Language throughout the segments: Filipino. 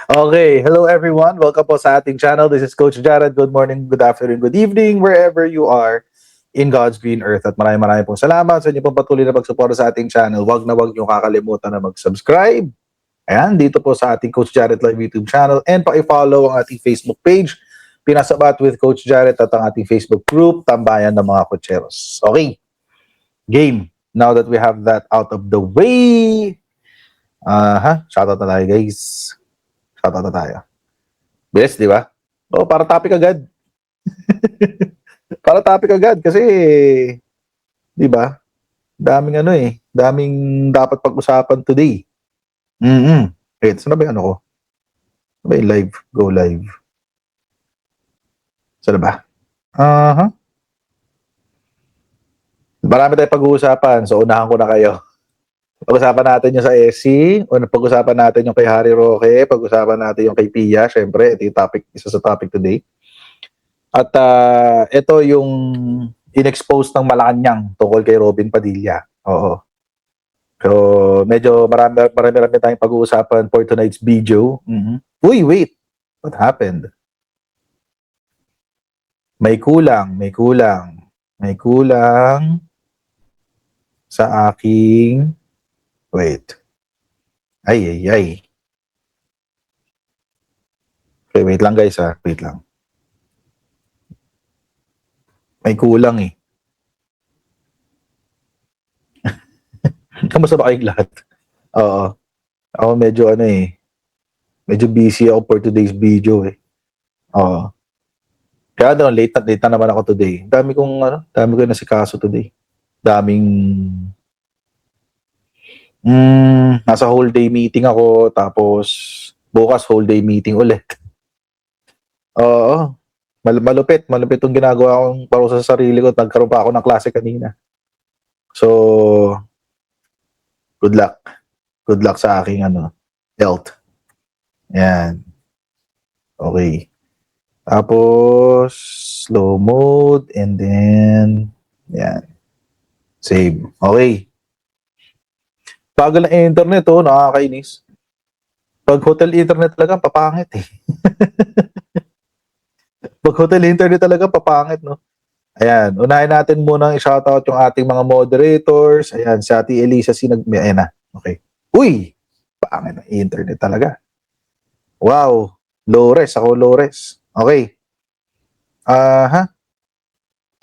Okay, hello everyone. Welcome po sa ating channel. This is Coach Jared. Good morning, good afternoon, good evening, wherever you are in God's green earth. At maraming pong salamat sa inyo pong patuloy na pagsuporta sa ating channel. Huwag niyo kakalimutan na mag-subscribe. Ayan, dito po sa ating Coach Jared Live YouTube channel. And paki-follow ang ating Facebook page, Pinasabat with Coach Jared, at ang ating Facebook group, Tambayan ng mga Cocheros. Okay, game. Now that we have that out of the way, shoutout na tayo guys. Shoutout na tayo. Bilis, di ba? Oh, para topic agad. Para topic agad kasi, di ba? Daming dapat pag-usapan today. Wait, saan na ba yung ano ko? Ano ba yung live? Go live. Saan na ba? Marami tayong pag-uusapan, so unahan ko na kayo. Pag-usapan natin yung sa SC, pag-usapan natin yung kay Harry Roque, pag-usapan natin yung kay Pia, syempre, ito yung topic, isa sa topic today. At ito yung in-expose ng Malacanang tungkol kay Robin Padilla. Oo. So, medyo marami tayong pag-uusapan for tonight's video. Uy, wait! What happened? May kulang sa aking... Wait. Ay. Okay, wait lang guys ha. Wait lang. May kulang eh. Kamusta ba kayong lahat? Oo. Ako medyo medyo busy ako for today's video eh. Oo. Kaya late na naman ako today. Dami ko nasikaso today. Nasa whole day meeting ako, tapos bukas whole day meeting ulit. Oo. Malupit yung ginagawa kong parusa sa sarili ko. Nagkaroon pa ako ng klase kanina. So, good luck. Good luck sa aking health. Yan. Okay. Tapos, slow mode, and then, yan. Save. Okay. Bagal ng internet, nakakainis. Pag hotel internet talaga, papangit eh. Pag hotel internet talaga, papangit, no? Ayan, unahin natin muna i-shoutout yung ating mga moderators. Ayan, si Ate Elisa ayan na. Okay. Uy! Pangit ng internet talaga. Wow. Low res. Okay.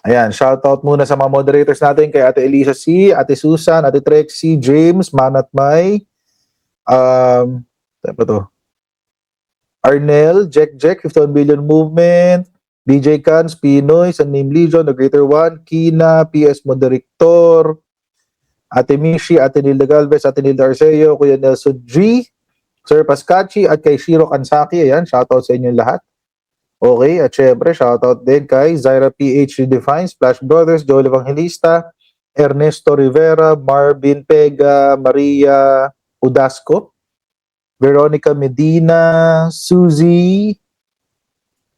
Ayan, shoutout muna sa mga moderators natin kay Ate Elisa C, Ate Susan, Ate Trexie, James, Manat May, ano to? Arnel, Jack, 51 Billion Movement, DJ Cans, Pinoy, San Name Legion, The Greater One, Kina, PS Moderictor, Ate Mishi, Ate Nilda Galvez, Ate Nilda Arceo, Kuya Nelson G, Sir Pascachi, at kay Shiro Kansaki. Ayan, shoutout sa inyong lahat. Okay, at syempre, shoutout din kay Zaira PH Redefine, Splash Brothers, Joel Evangelista, Ernesto Rivera, Marvin Pega, Maria Udasco, Veronica Medina, Suzy,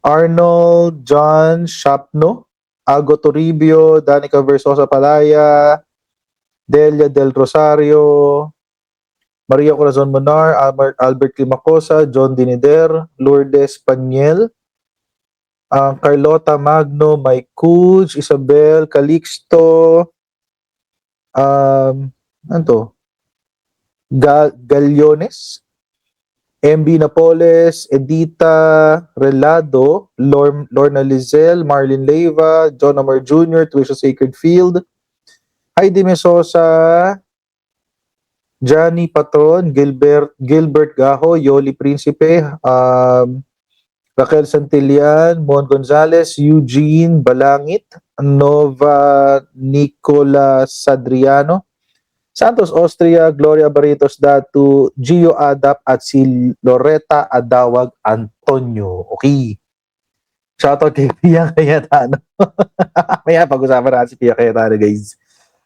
Arnold, John Shapno, Ago Toribio, Danica Versosa Palaya, Delia Del Rosario, Maria Corazon Monar, Albert Limacosa, John Dinider, Lourdes Paniel, Carlota Magno, Mike Cooge, Isabel, Calixto, Gallones, MB Napoles, Edita Relado, Lorna Lizel, Marlene Leiva, John Amar Jr., Tuition Sacred Field, Heidi Mesosa, Johnny Patron, Gilbert Gaho, Yoli Principe, Raquel Santillan, Mon Gonzalez, Eugene Balangit, Nova Nicola Sadriano, Santos Austria, Gloria Barritos Datu, Gio Adap, at si Loretta Adawag Antonio. Okay. Shoutout kay Pia Cayetano. Mamaya pag-usapan natin si Pia Cayetano, guys.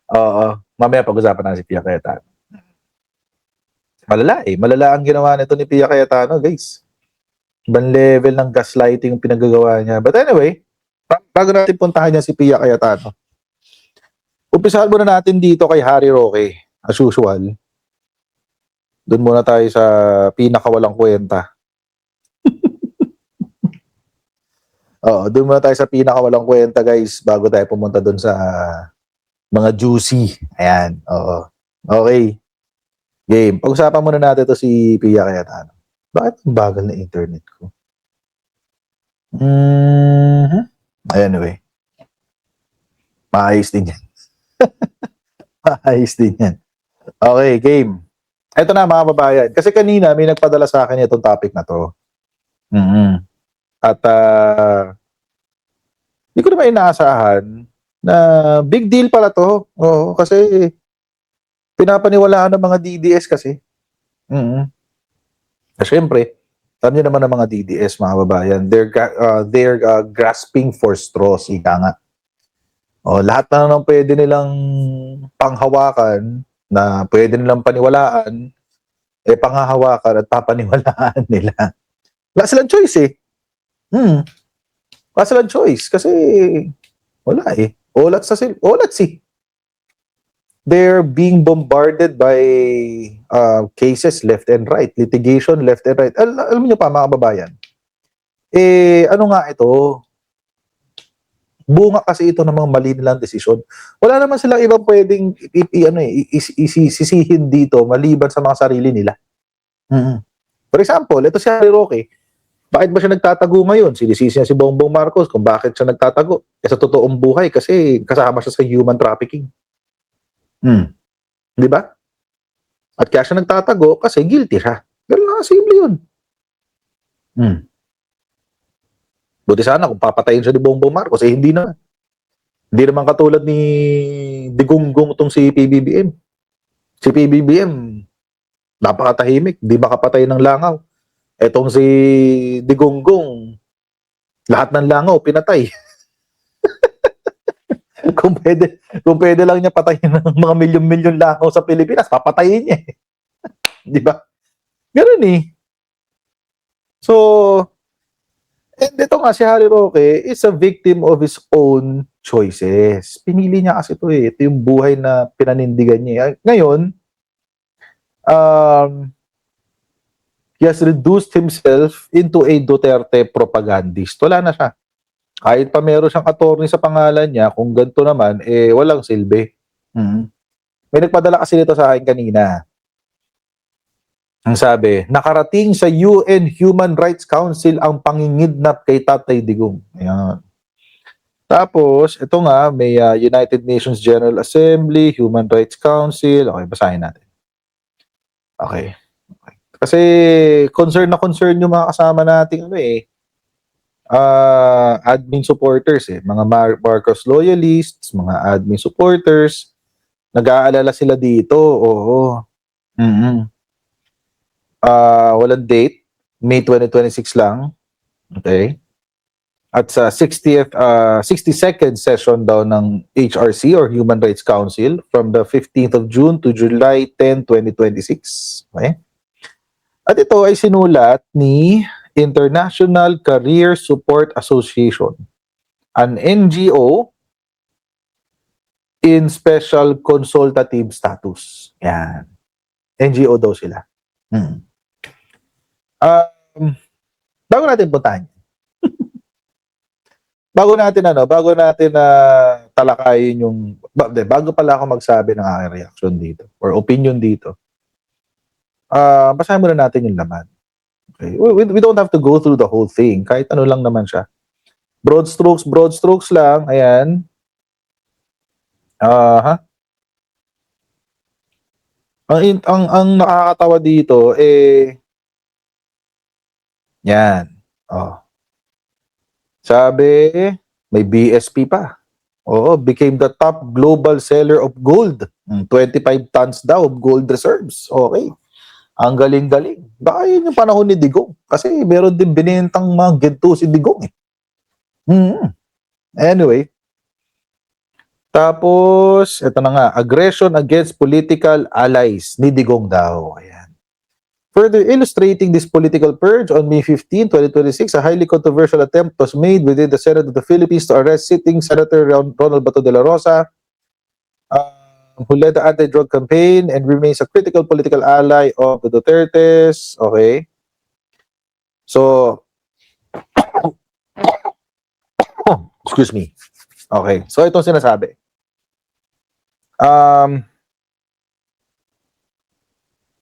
Oo. Mamaya pag-usapan natin si Pia Cayetano. Malala ang ginawa nito ni Pia Cayetano, guys. Ibang level ng gaslighting yung pinagagawa niya. But anyway, bago natin puntahan niya si Pia Cayetano, umpisahan muna natin dito kay Harry Roque, as usual. Doon muna tayo sa pinakawalang kwenta. Oo, doon muna tayo sa pinakawalang kwenta, guys, bago tayo pumunta doon sa mga juicy. Ayan, oo. Okay, game. Pag-usapan muna natin to si Pia Cayetano. Bakit ang bagal na internet ko? Anyway, maayos din yan. Maayos din yan. Okay, game. Ito na mga babayan. Kasi kanina may nagpadala sa akin itong topic na to. At hindi ko naman inaasahan na big deal pala to. Oo, kasi pinapaniwalaan ng mga DDS kasi. Siyempre, alam niyo naman ng mga DDS, mga babayan, they're grasping for straws, ika nga. O, lahat na nang pwede nilang panghawakan, na pwede nilang paniwalaan, panghahawakan at papaniwalaan nila. Wala silang choice eh. Wala silang choice kasi wala eh. Olats eh. They're being bombarded by cases left and right, litigation left and right. Alam niyo pa mga kababayan, ano nga ito? Bunga kasi ito ng mga mali nilang desisyon. Wala naman silang ibang pwedeng isisihin dito maliban sa mga sarili nila. For example, ito si Harry Roque. Bakit ba siya nagtatago ngayon? Sinisisi niya si Bongbong Marcos kung bakit siya nagtatago. Sa totoong buhay kasi kasama siya sa human trafficking. Di ba? At kaya siya nagtatago kasi guilty siya. Pero simple yun. Buti sana kung papatayin siya ni Bongbong Marcos, hindi na. Hindi naman katulad ni Digunggong itong si PBBM. Si PBBM, napakatahimik, di makapatay ng langaw. Etong si Digunggong, lahat ng langaw, pinatay. kung pwede lang niya patayin ng mga milyon-milyon langaw sa Pilipinas, papatayin niya. Di ba? Ganun eh. So, and ito nga si Harry Roque is a victim of his own choices. Pinili niya kasi ito eh. Ito yung buhay na pinanindigan niya. Ngayon, he has reduced himself into a Duterte propagandist. Wala na siya. Kahit pa meron siyang attorney sa pangalan niya, kung ganito naman, walang silbi. May nagpadala kasi nito sa akin kanina. Ang sabi, nakarating sa UN Human Rights Council ang pangingidnap kay Tatay Digong. Ayan. Tapos, ito nga, may United Nations General Assembly, Human Rights Council. Okay, basahin natin. Okay. Kasi concern yung mga kasama nating admin supporters eh. Mga Marcos loyalists, mga admin supporters. Nag-aalala sila dito. Oo. Walang date. May 2026 lang. Okay. At sa 62nd session daw ng HRC or Human Rights Council from the 15th of June to July 10, 2026. Okay? At ito ay sinulat ni International Career Support Association, an NGO in special consultative status. Yan. NGO daw sila. Bago natin puntahan. bago natin talakayin yung bago pala ako magsabi ng aking reaction dito or opinion dito. Basahin muna natin yung laman. Okay. We don't have to go through the whole thing. Kahit ano lang naman siya. Broad strokes lang. Ayan. Ang nakakatawa dito yan. Sabi, may BSP pa. Became the top global seller of gold. 25 tons daw of gold reserves. Okay. Ang galing-galing. Baka yun yung panahon ni Digong. Kasi meron din binintang mga ginto si Digong eh. Anyway. Tapos, ito na nga, aggression against political allies ni Digong daw. Ayan. Further illustrating this political purge, on May 15, 2026, a highly controversial attempt was made within the Senate of the Philippines to arrest sitting Senator Ronald Bato de la Rosa, who led the anti-drug campaign and remains a critical political ally of the Dutertes. Okay. So, Excuse me. Okay. So, itong sinasabi.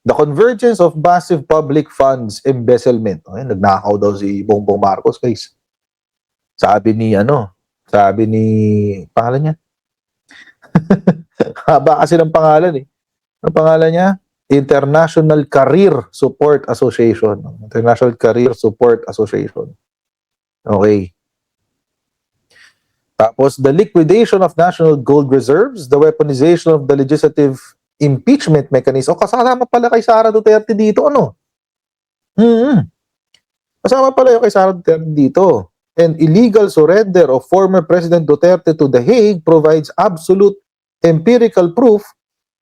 The convergence of massive public funds embezzlement. Okay, nagnakaw daw si Bongbong Marcos, guys. Sabi ni, pangalan niya? Haba kasi ng pangalan eh. Ang pangalan niya? International Career Support Association. International Career Support Association. Okay. Tapos, the liquidation of national gold reserves, the weaponization of the legislative impeachment mechanism. O, kasama pala kay Sara Duterte dito, ano? Kasama pala yung kay Sara Duterte dito. And illegal surrender of former President Duterte to The Hague provides absolute empirical proof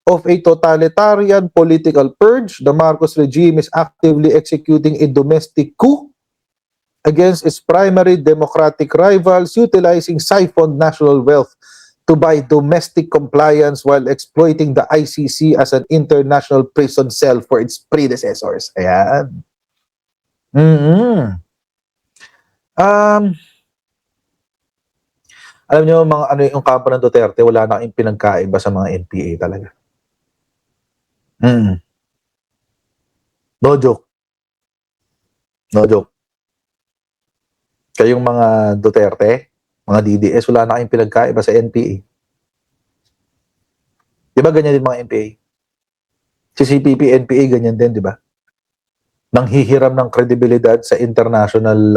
of a totalitarian political purge. The Marcos regime is actively executing a domestic coup against its primary democratic rivals, utilizing siphoned national wealth to buy domestic compliance while exploiting the ICC as an international prison cell for its predecessors. Ayan. Alam niyo mga ano yung kampo ng Duterte, wala na kayong pinagkaiba sa mga NPA talaga. No joke. No joke. Kayong mga Duterte, mga DDS, wala na kayong pinagkaiba sa NPA. Di ba ganyan din mga NPA? Si CPP, NPA, ganyan din, di ba? Nanghihiram ng kredibilidad sa international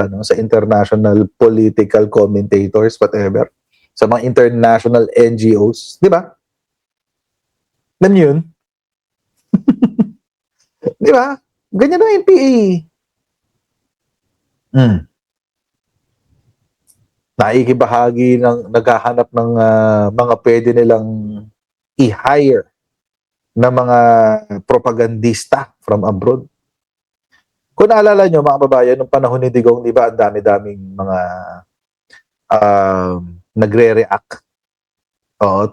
political commentators, whatever, sa mga international NGOs, di ba? Yun. Di ba? Ganyan ang NPA. Naikibahagi ng naghahanap ng mga pwede nilang i-hire na mga propagandista from abroad. Kung naalala nyo, mga kababayan, nung panahon ni Digong, di ba, ang dami-daming mga nagre-react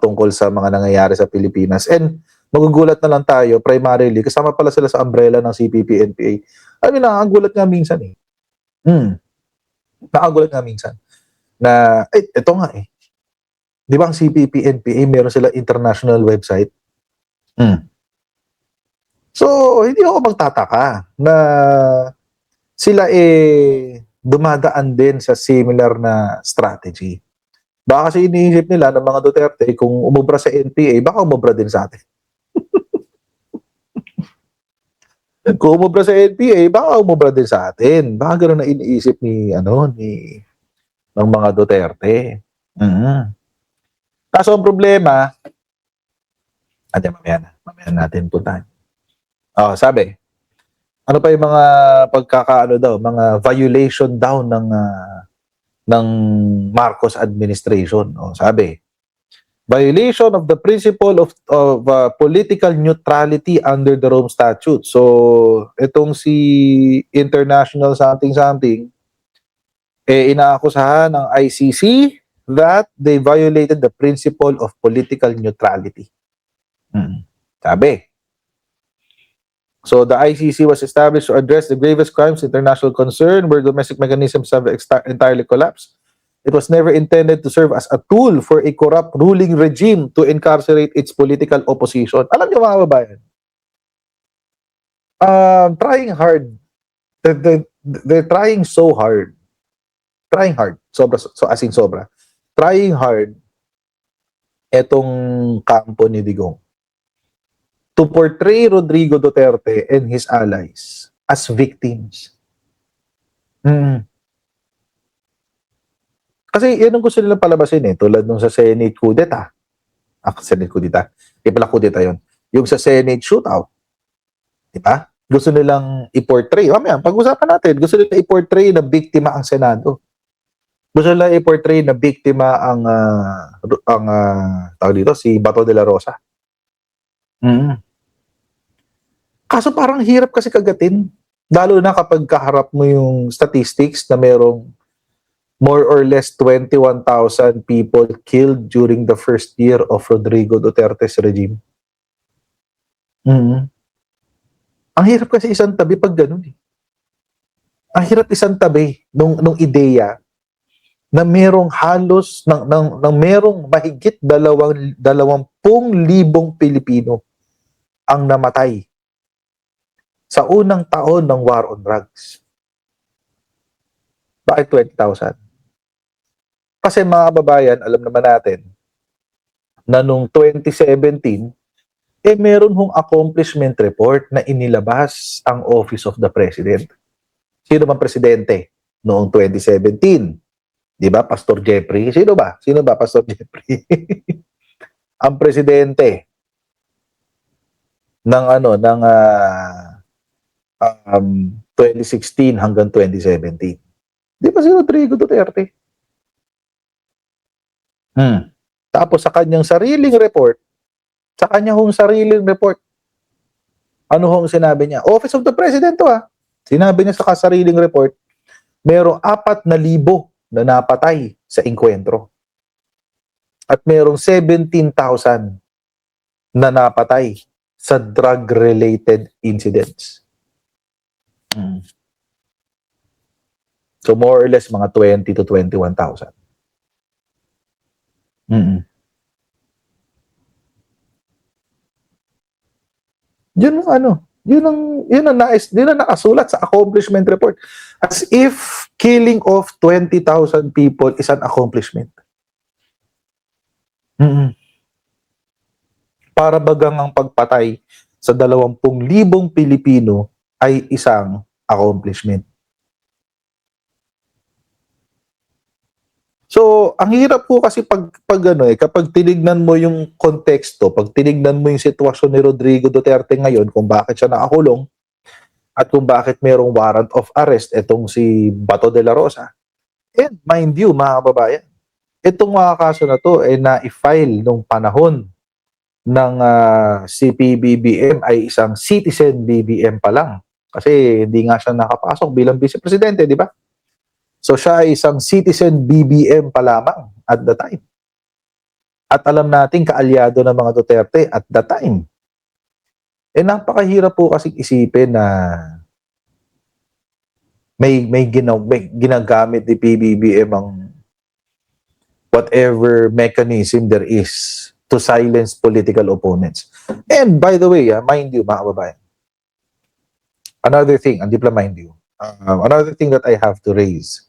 tungkol sa mga nangyayari sa Pilipinas. And magugulat na lang tayo, primarily, kasama pala sila sa umbrella ng CPP-NPA. I mean, nakagulat nga minsan eh. Nakagulat nga minsan. Na, ito nga eh. Di ba ang CPP-NPA, meron sila international website? So, hindi ako magtataka na sila dumadaan din sa similar na strategy. Baka kasi iniisip nila ng mga Duterte, kung umubra sa NPA, baka umubra din sa atin. Kung umubra sa NPA, baka umubra din sa atin. Baka gano'n na iniisip ng mga Duterte. Kaso ang problema, mamaya natin puntahan. Sabi, ano pa yung mga mga violation daw ng Marcos administration. Sabi, violation of the principle of political neutrality under the Rome Statute. So, itong si international something-something, inaakusahan ng ICC that they violated the principle of political neutrality. Sabi, so the ICC was established to address the gravest crimes of international concern where domestic mechanisms have entirely collapsed. It was never intended to serve as a tool for a corrupt ruling regime to incarcerate its political opposition. Alam niyo mga kababayan, trying hard. They're trying so hard. Trying hard. Sobra. Trying hard etong kampo ni Digong to portray Rodrigo Duterte and his allies as victims. Kasi yan ang gusto nilang palabasin tulad nung sa Senate coup d'etat. Senate coup d'etat. Pala coup d'etat yun. Yung sa Senate shootout. Diba? Gusto nilang i-portray. Mamaya, pag-usapan natin, gusto nilang i-portray na biktima ang Senado. Gusto nilang i-portray na biktima ang tawag dito, si Bato de la Rosa. Kaso parang hirap kasi kagatin. Lalo na kapag kaharap mo yung statistics na merong more or less 21,000 people killed during the first year of Rodrigo Duterte's regime. Ang hirap kasi isang tabi pag ganun. Ang hirap isang tabi nung ideya na merong halos ng merong mahigit 20,000 Pilipino ang namatay sa unang taon ng war on drugs. Bakit 20,000? Kasi mga kababayan, alam naman natin na noong 2017, meron hong accomplishment report na inilabas ang Office of the President. Sino bang presidente noong 2017? Di ba, Pastor Jeffrey? Sino ba? Sino ba, Pastor Jeffrey? Ang presidente ng 2016 hanggang 2017. Di ba si Rodrigo Duterte? Tapos sa kanyang sariling report, ano hong sinabi niya? Office of the President to Sinabi niya sa kasariling report, merong 4,000 na napatay sa engkwentro. At merong 17,000 na napatay sa drug-related incidents. So more or less mga 20 to 21,000. Yun ang nakasulat sa accomplishment report. As if killing of 20,000 people is an accomplishment. Para bagang ang pagpatay sa 20,000 Pilipino ay isang accomplishment. So, ang hirap po kasi kapag tinignan mo yung konteksto, pag tinignan mo yung sitwasyon ni Rodrigo Duterte ngayon, kung bakit siya nakakulong, at kung bakit merong warrant of arrest itong si Bato de la Rosa. And mind you, mga kababayan, itong mga kaso na to ay na-file nung panahon ng si PBBM ay isang citizen BBM pa lang. Kasi hindi nga siya nakapasok bilang vice presidente, di ba? So siya ay isang citizen BBM pa lamang at the time. At alam natin kaalyado ng mga Duterte at the time. Napakahirap po kasi isipin na may ginagamit ni PBBM ang whatever mechanism there is to silence political opponents. And by the way, mind you, mga kababayan, another thing that I have to raise.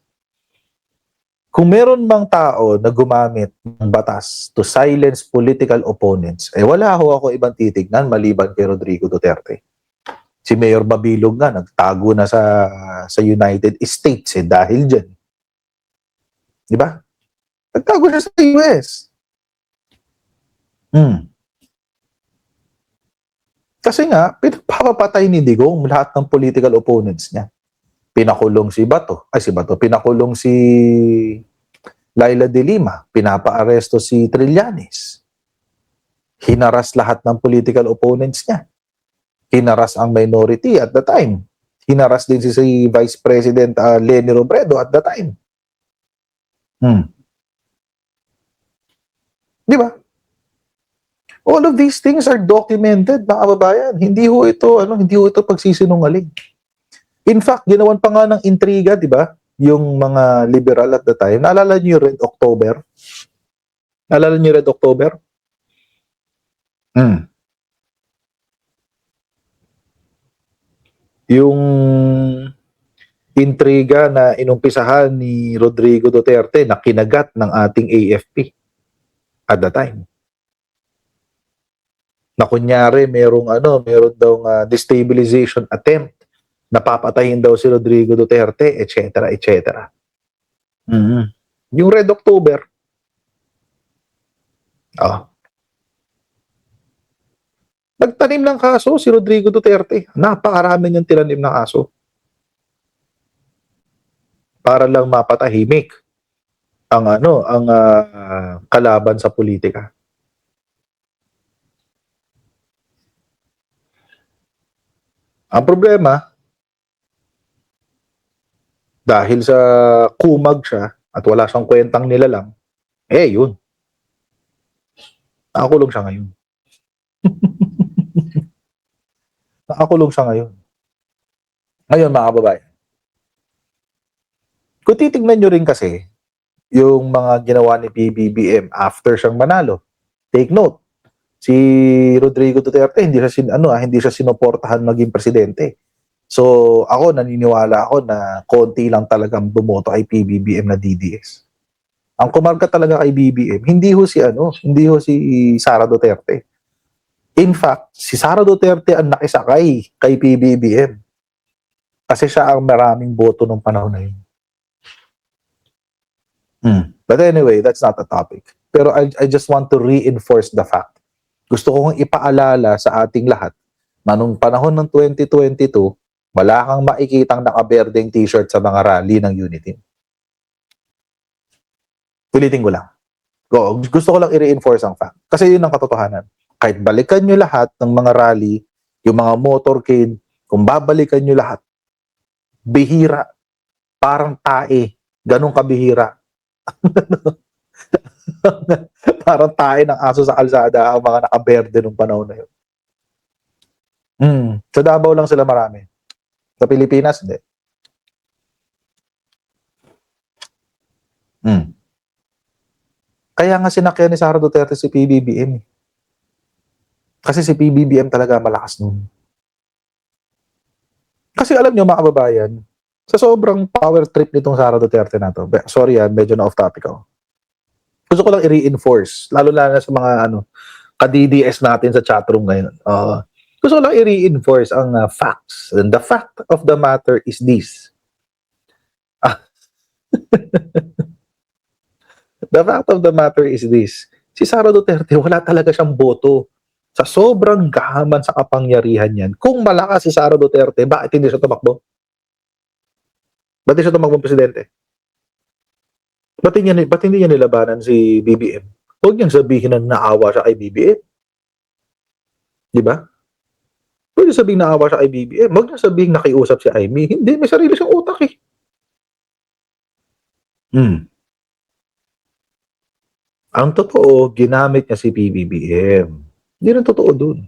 Kung meron mang tao na gumamit ng batas to silence political opponents, wala ako ibang titignan maliban kay Rodrigo Duterte. Si Mayor Mabilog nga, nagtago na sa United States dahil dyan. Di ba? Nagtago siya sa US. Kasi nga, pinapapatay ni Digong lahat ng political opponents niya. Pinakulong pinakulong si Laila de Lima, pinapa-aresto si Trillanes. Hinaras lahat ng political opponents niya. Hinaras ang minority at the time. Hinaras din si Vice President Leni Robredo at the time. Di ba? All of these things are documented, mga kababayan. Hindi ho ito pagsisinungaling. In fact, ginawan pa nga ng intriga, di ba? Yung mga liberal at the time. Naalala niyo yung Red October? Yung intriga na inumpisahan ni Rodrigo Duterte na kinagat ng ating AFP at the time. Na kunyari meron daw destabilization attempt, napapatayin daw si Rodrigo Duterte, etc., etc. Yung Red October, nagtanim ng kaso si Rodrigo Duterte. Napakarami niyang tinanim ng kaso. Para lang mapatahimik ang kalaban sa politika. Ang problema, dahil sa kumag siya at wala siyang kwentang nilalang, yun. Nakakulong siya ngayon. Ngayon, mga kababayan, kung titignan nyo rin kasi, yung mga ginawa ni PBBM after siyang manalo. Take note, si Rodrigo Duterte hindi siya sinuportahan maging presidente. So ako naniniwala ako na konti lang talagang bumoto kay PBBM na DDS. Ang kumarga talaga kay BBM, hindi ho si Sara Duterte. In fact, si Sara Duterte ang nakisakay kay PBBM. Kasi siya ang maraming boto nung panahon na yun. But anyway, that's not a topic. Pero I just want to reinforce the fact. Gusto kong ipaalala sa ating lahat na nung panahon ng 2022, wala kang makikitang nakaberdeng t-shirt sa mga rally ng Unity. Tulitin ko lang. Gusto ko lang i-reinforce ang fact. Kasi yun ang katotohanan. Kahit balikan nyo lahat ng mga rally, yung mga motorcade, kung babalikan nyo lahat, bihira, parang tae, ganun kabihira. Parang tae ng aso sa kalsada ang mga nakaberde nung panahon na yun. Sa Davao lang sila marami. Sa Pilipinas, hindi. Kaya nga sinakyan ni Sara Duterte si PBBM. Kasi si PBBM talaga malakas nun. Kasi alam nyo mga kababayan, sa sobrang power trip nitong Sara Duterte na to, sorry medyo na off topic ako. Gusto ko lang i-reinforce, lalo na sa mga ka-DDS natin sa chatroom ngayon. Gusto ko lang i-reinforce ang facts. And the fact of the matter is this. The fact of the matter is this. Si Sara Duterte, wala talaga siyang boto. Sa sobrang gahaman sa kapangyarihan yan, kung malakas si Sara Duterte, bakit hindi siya tumakbo? Ba't hindi siya tumakbo presidente? Ba't hindi niya nilabanan si BBM? Huwag niyang sabihin na naawa siya kay BBM. Di ba? Pwede sabihin naawa siya kay BBM. Huwag niyang sabihin nakiusap si Amy. Hindi, may sarili siyang utak eh. Ang totoo, ginamit niya si PBBM. Hindi rin totoo dun.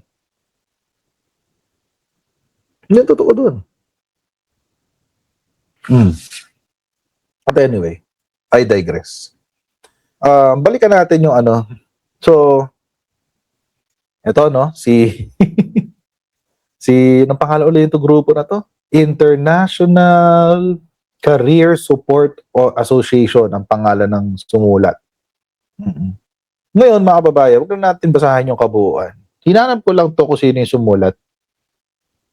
Hindi rin totoo dun. But anyway, I digress. Balikan natin yung So, ito nang pangalan ulit itong grupo na to? International Career Support Association ang pangalan ng sumulat. Ngayon mga kababayan, huwag na natin basahin yung kabuuan. Hinanap ko lang to kung sino yung sumulat.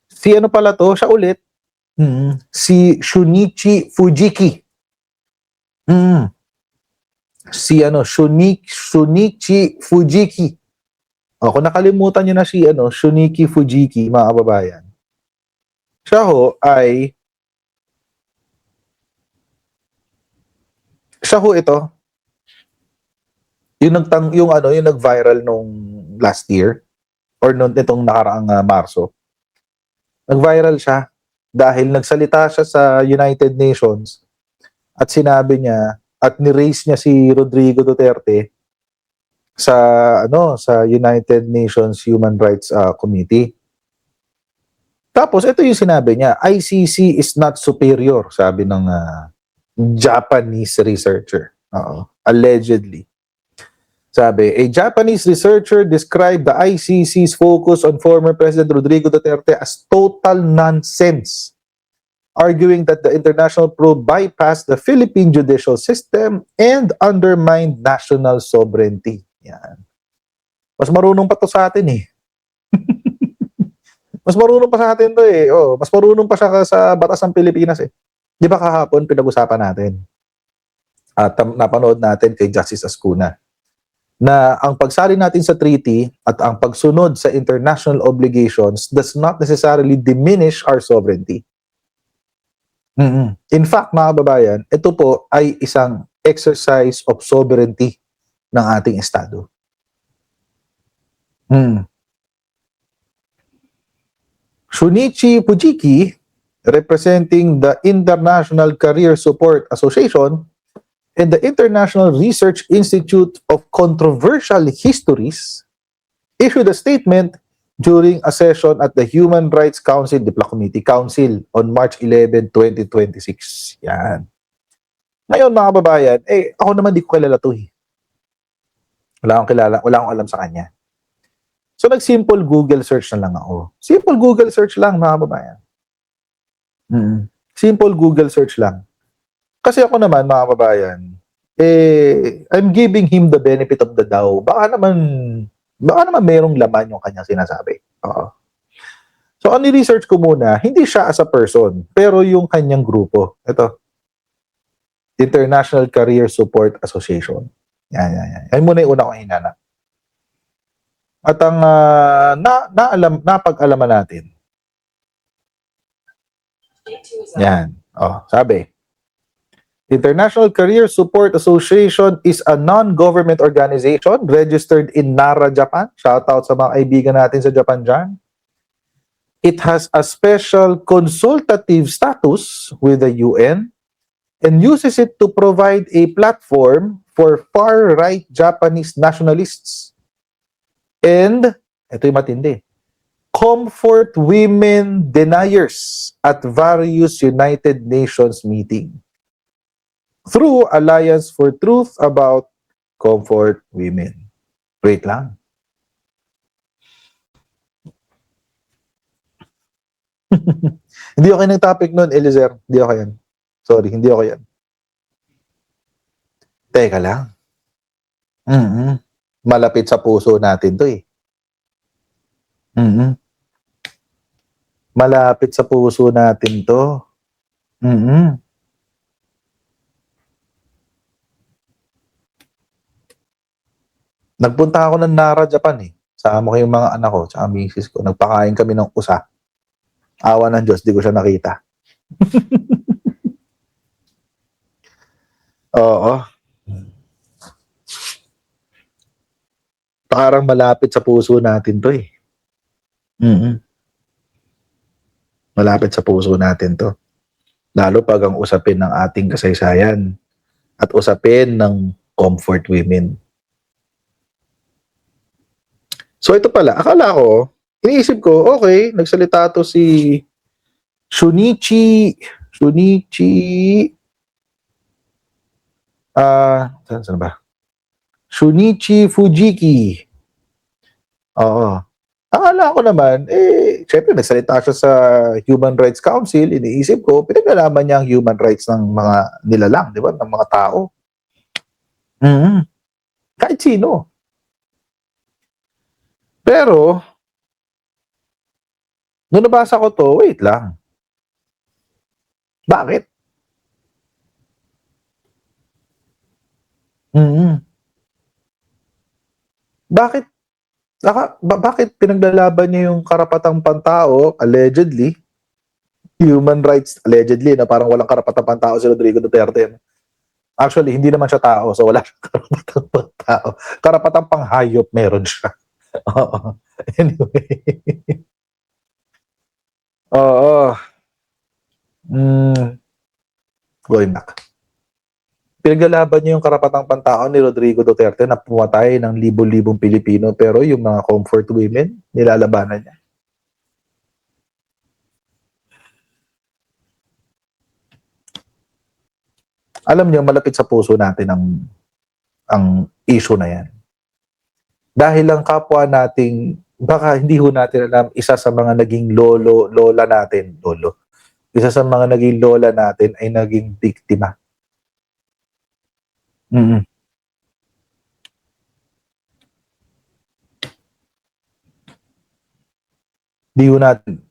Si pala to? Siya ulit. Si Shunichi Fujiki. Shunichi Fujiki. Kung nakalimutan nyo na si Shunichi Fujiki, mga kababayan. Siya ito. Yung nag-viral nung last year or nitong nakaraang Marso. Nag-viral siya dahil nagsalita siya sa United Nations at sinabi niya at ni-raise niya si Rodrigo Duterte sa United Nations Human Rights Committee. Tapos ito yung sinabi niya, ICC is not superior, sabi ng Japanese researcher. Allegedly. Sabi, a Japanese researcher described the ICC's focus on former President Rodrigo Duterte as total nonsense, arguing that the international probe bypassed the Philippine judicial system and undermined national sovereignty. Yan. Mas marunong pa to sa atin eh. Mas marunong pa sa atin to eh. Mas marunong pa siya sa batas ng Pilipinas eh. Di ba kahapon pinag-usapan natin? At napanood natin kay Justice Ascuna na ang pagsali natin sa treaty at ang pagsunod sa international obligations does not necessarily diminish our sovereignty. In fact, mga kababayan, ito po ay isang exercise of sovereignty ng ating Estado. Shunichi Fujiki, representing the International Career Support Association and the International Research Institute of Controversial Histories, issued a statement during a session at the Human Rights Council, Dipla Committee Council on March 11, 2026. Yan. Ngayon, mga kababayan, ako naman di ko kilala to eh. Wala akong kilala, wala akong alam sa kanya. So, nag-simple Google search na lang ako. Simple Google search lang, mga kababayan. Simple Google search lang. Kasi ako naman, mga kababayan, I'm giving him the benefit of the doubt. Baka naman merong laman yung kanyang sinasabi. Oo. So, ang ni-research ko muna, hindi siya as a person, pero yung kanyang grupo. Ito, International Career Support Association. Yan. Yan muna yung una kong hinanap. At ang napag-alaman natin. Yan. Sabi, International Career Support Association is a non-government organization registered in Nara, Japan. Shoutout sa mga kaibigan natin sa Japan dyan. It has a special consultative status with the UN and uses it to provide a platform for far-right Japanese nationalists and, ito yung matindi, comfort women deniers at various United Nations meeting through Alliance for Truth about Comfort Women. Wait lang. Hindi okay ng topic nun, Eliezer. Hindi okay yan. Sorry, hindi okay yan. Teka lang. Malapit sa puso natin to eh. Malapit sa puso natin to. Nagpunta ako ng Nara, Japan eh. Sama ko yung mga anak ko, tsaka misis ko. Nagpakain kami ng usa. Awa ng Diyos, di ko siya nakita. Oo. Parang malapit sa puso natin to eh. Malapit sa puso natin to. Lalo pag ang usapin ng ating kasaysayan at usapin ng comfort women. So ito pala, akala ko, iniisip ko, okay, nagsalita to si Shunichi, saan ba? Shunichi Fujiki. Oo. Akala ko naman, syempre nagsalita siya sa Human Rights Council, iniisip ko, pinaglalaman niya ang human rights ng mga nilalang, di ba? Ng mga tao. Kahit sino. Pero, nung nabasa ko to, wait lang. Bakit? Bakit? Bakit pinaglalaban niya yung karapatang pantao, allegedly, human rights, allegedly, na parang walang karapatang pantao si Rodrigo Duterte. Actually, hindi naman siya tao, so wala siyang karapatang pantao. Karapatang panghayop meron siya. Oo. Anyway. Oo. Going back. Pinaglalaban niya yung karapatang pantao ni Rodrigo Duterte na pumatay ng libo-libong Pilipino, pero yung mga comfort women, nilalabanan niya. Alam niyo, malapit sa puso natin ang issue na yan. Dahil lang kapwa nating, baka hindi ho natin alam, isa sa mga naging lola natin, isa sa mga naging lola natin ay naging biktima. Di ko natin,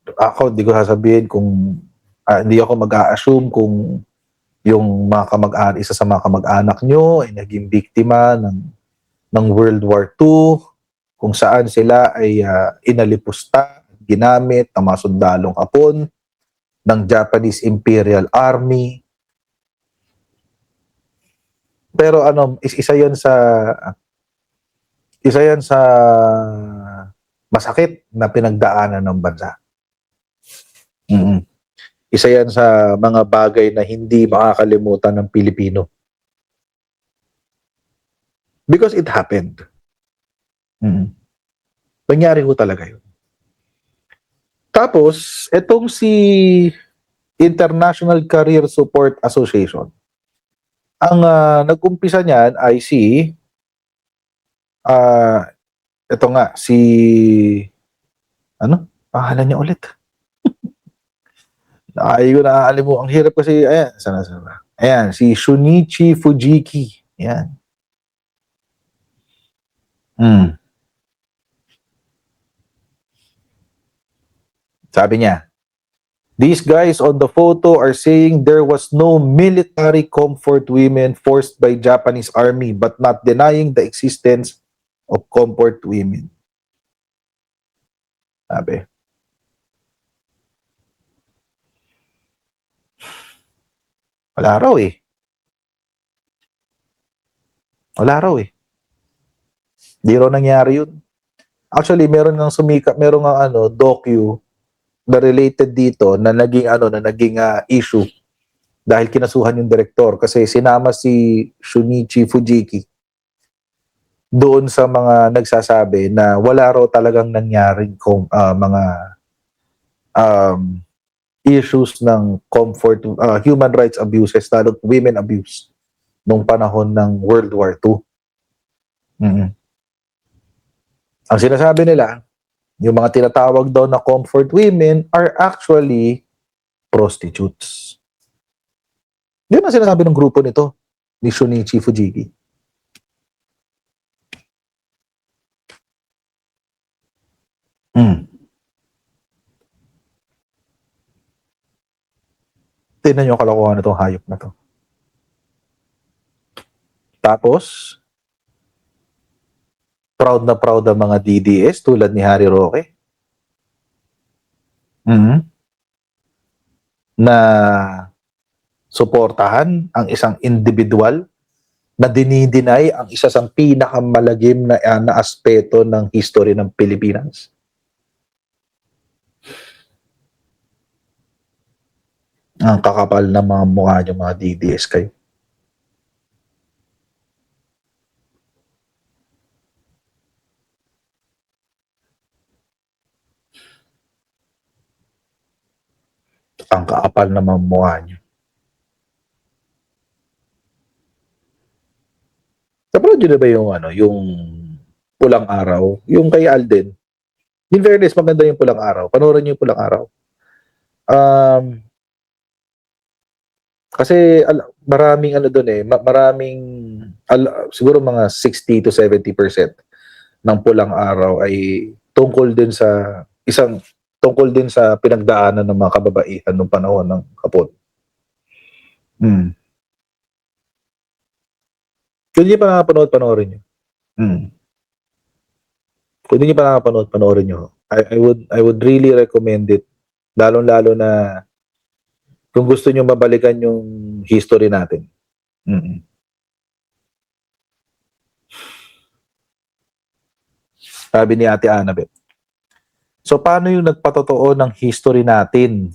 di ko sasabihin kung, hindi ako mag-a-assume kung yung mga isa sa mga kamag-anak nyo ay naging biktima ng World War II, kung saan sila ay inalipusta, ginamit ng mga sundalong Hapon, ng Japanese Imperial Army. Pero isa yan sa masakit na pinagdaanan ng bansa. Isa yan sa mga bagay na hindi makakalimutan ng Pilipino. Because it happened. Nangyari ho talaga yun. Tapos, etong si International Career Support Association, Ang nag-umpisa niyan ay si ito nga si ano? Pangalan niya ulit. Ay, ko ang hirap kasi ayan, sana. Ayan, si Shunichi Fujiki. Ayan. Sabi niya, these guys on the photo are saying there was no military comfort women forced by Japanese army but not denying the existence of comfort women. Sabi. Wala raw eh. Wala raw eh. Di raw nangyari yun. Actually, meron ng sumikat, meron ng docu na related dito na naging issue dahil kinasuhan yung direktor kasi sinama si Shunichi Fujiki doon sa mga nagsasabi na wala raw talagang nangyaring mga issues ng human rights abuses, lalo women abuse nung panahon ng World War II. Ang sinasabi nila, yung mga tinatawag daw na comfort women are actually prostitutes. Yun ang sinasabi ng grupo nito, ni Shunichi Fujiki. Tingnan nyo ang kalokohan na itong hayop na to. Tapos, proud na proud ang mga DDS tulad ni Harry Roque. Na suportahan ang isang individual na dinideny ang isa sa pinakamalagim na aspeto ng history ng Pilipinas. Ang kakapal ng mga mukha nyo, mga DDS kayo. Ang kakapal ng mga mukha nyo. Napanood nyo na ba yung Pulang Araw? Yung kay Alden? In fairness, maganda yung Pulang Araw. Panoorin nyo yung Pulang Araw. Kasi maraming doon maraming siguro mga 60 to 70% ng Pulang Araw ay tungkol din sa pinagdaanan ng mga kababaihan nung panahon ng Hapon. Kung hindi pa nakapanood, panoorin nyo. Kung hindi pa nakapanood, panoorin nyo. I would really recommend it. Lalo na kung gusto nyo mabalikan yung history natin. Sabi ni Ate Annabeth. So, paano yung nagpatotoo ng history natin?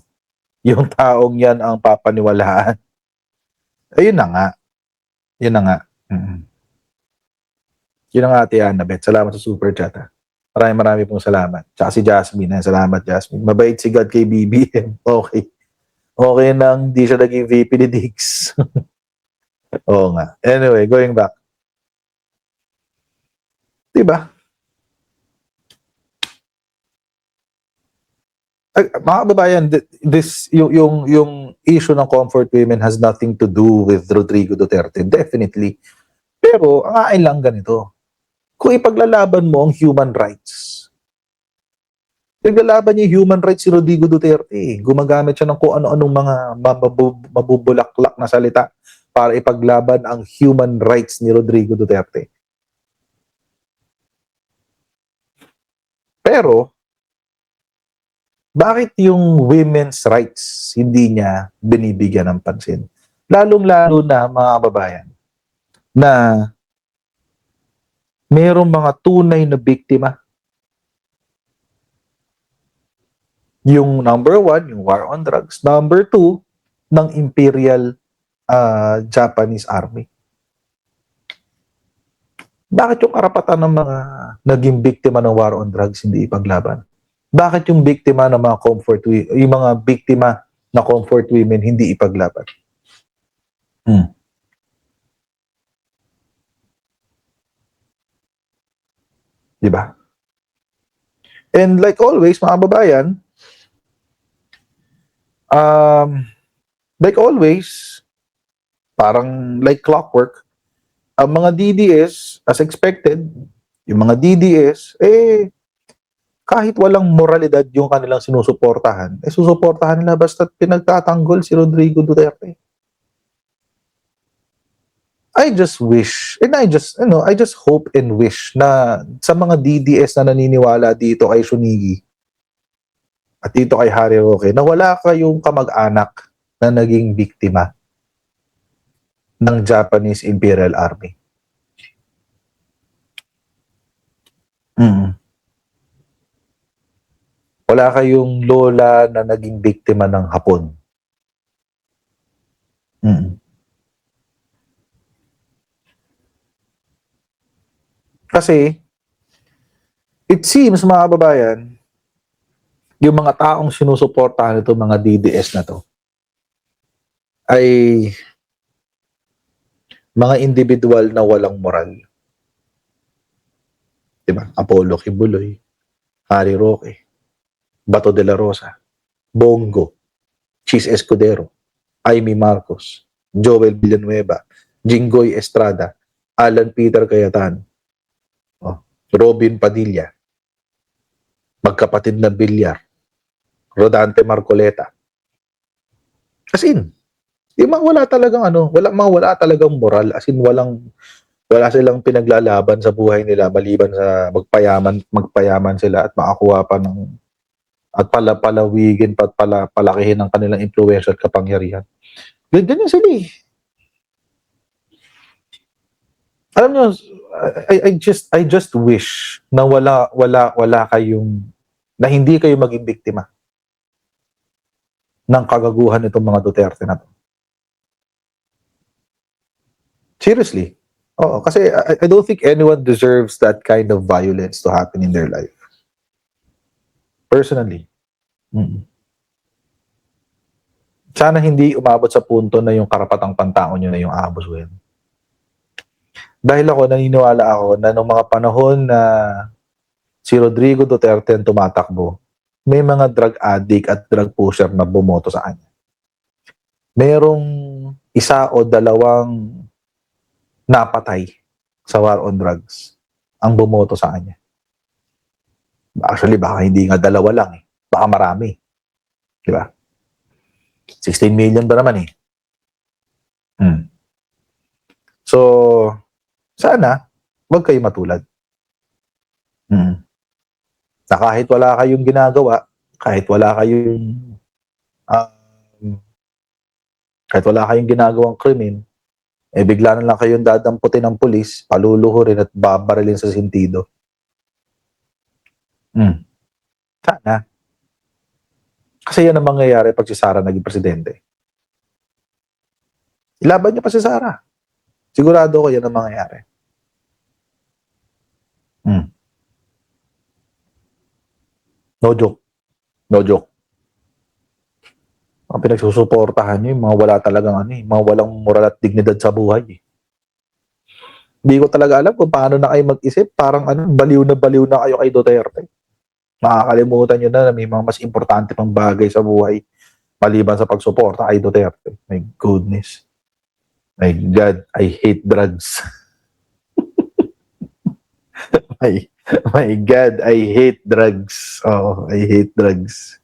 Yung taong yan ang papaniwalaan. Ayun na nga. Yun na nga. Yun na nga, Ate Annabeth. Salamat sa super chat. Marami pong salamat. Tsaka si Jasmine. Salamat, Jasmine. Mabait si God kay BBM. Okay. Okay nang di siya naging VP ni Diggs. Oo nga. Anyway, going back. Diba? Mga kababayan, yung issue ng comfort women has nothing to do with Rodrigo Duterte. Definitely. Pero, ang akin lang ganito. Kung ipaglalaban mo ang human rights, naglalaban niya yung human rights si Rodrigo Duterte. Gumagamit siya ng kung ano-anong mga mabubulaklak na salita para ipaglaban ang human rights ni Rodrigo Duterte. Pero, bakit yung women's rights hindi niya binibigyan ng pansin? Lalong-lalo na, mga kababayan, na mayroong mga tunay na biktima. Yung number 1, yung war on drugs. Number 2, ng Imperial Japanese Army. Bakit yung karapatan ng mga naging biktima ng war on drugs hindi ipaglaban? Bakit yung biktima ng mga yung mga biktima na comfort women hindi ipaglaban? Di ba? And like always, mga kababayan, like always, parang like clockwork, ang mga DDS, as expected, yung mga DDS, kahit walang moralidad yung kanilang sinusuportahan, susuportahan nila basta pinagtatanggol si Rodrigo Duterte. I just wish, and I just hope and wish na sa mga DDS na naniniwala dito kay Shunigi at dito kay Harry Roque, na wala kayong kamag-anak na naging biktima ng Japanese Imperial Army. Wala kayong lola na naging biktima ng Hapon. Kasi, it seems, mga kababayan, yung mga taong sinusuportahan ito, mga DDS na to, ay mga individual na walang moral. Diba? Apollo Kibuloy, Harry Roque, Bato de la Rosa, Bongo, Chis Escudero, Amy Marcos, Joel Villanueva, Jinggoy Estrada, Alan Peter Cayetano, Robin Padilla, magkapatid na Villar, Rodante Marcoleta. As in, yung mga wala talagang wala talagang moral, as in wala silang pinaglalaban sa buhay nila maliban sa magpayaman sila at makakuha pa ng at palawigin pa at palakihin ang kanilang impluwensya at kapangyarihan. Ganyan sila eh. Alam nyo, I just wish na wala kayong, na hindi kayo maging biktima ng kagaguhan nitong mga Duterte na to. Seriously. Oo, kasi I don't think anyone deserves that kind of violence to happen in their life. Personally. Sana hindi umabot sa punto na yung karapatang pantao nyo na yung aabusuhin. Dahil naniniwala ako na nung mga panahon na si Rodrigo Duterte ang tumatakbo, may mga drug addict at drug pusher na bumoto sa kanya. Merong isa o dalawang napatay sa war on drugs ang bumoto sa kanya. Actually, baka hindi nga dalawa lang eh. Baka marami. Di ba? 16 million ba naman eh. So, sana, wag kayo matulad. Na kahit wala kayong ginagawa, kahit wala kayong ginagawang krimen, bigla na lang kayong dadamputin ng pulis, paluluhurin at babarilin sa sentido. Sana. Kasi yan ang mangyayari pag si Sara naging presidente. Ilaban niya pa si Sara. Sigurado ko yan ang mangyayari. No joke. No joke. Ang pinagsusuportahan niyo, yung mga wala talagang mga walang moral at dignidad sa buhay. Hindi ko talaga alam kung paano na kayo mag-isip. Parang baliw na kayo kay Duterte. Makakalimutan nyo na may mga mas importante pang bagay sa buhay maliban sa pagsuporta kay Duterte. My goodness. My God, I hate drugs. my God, I hate drugs. Oh, I hate drugs.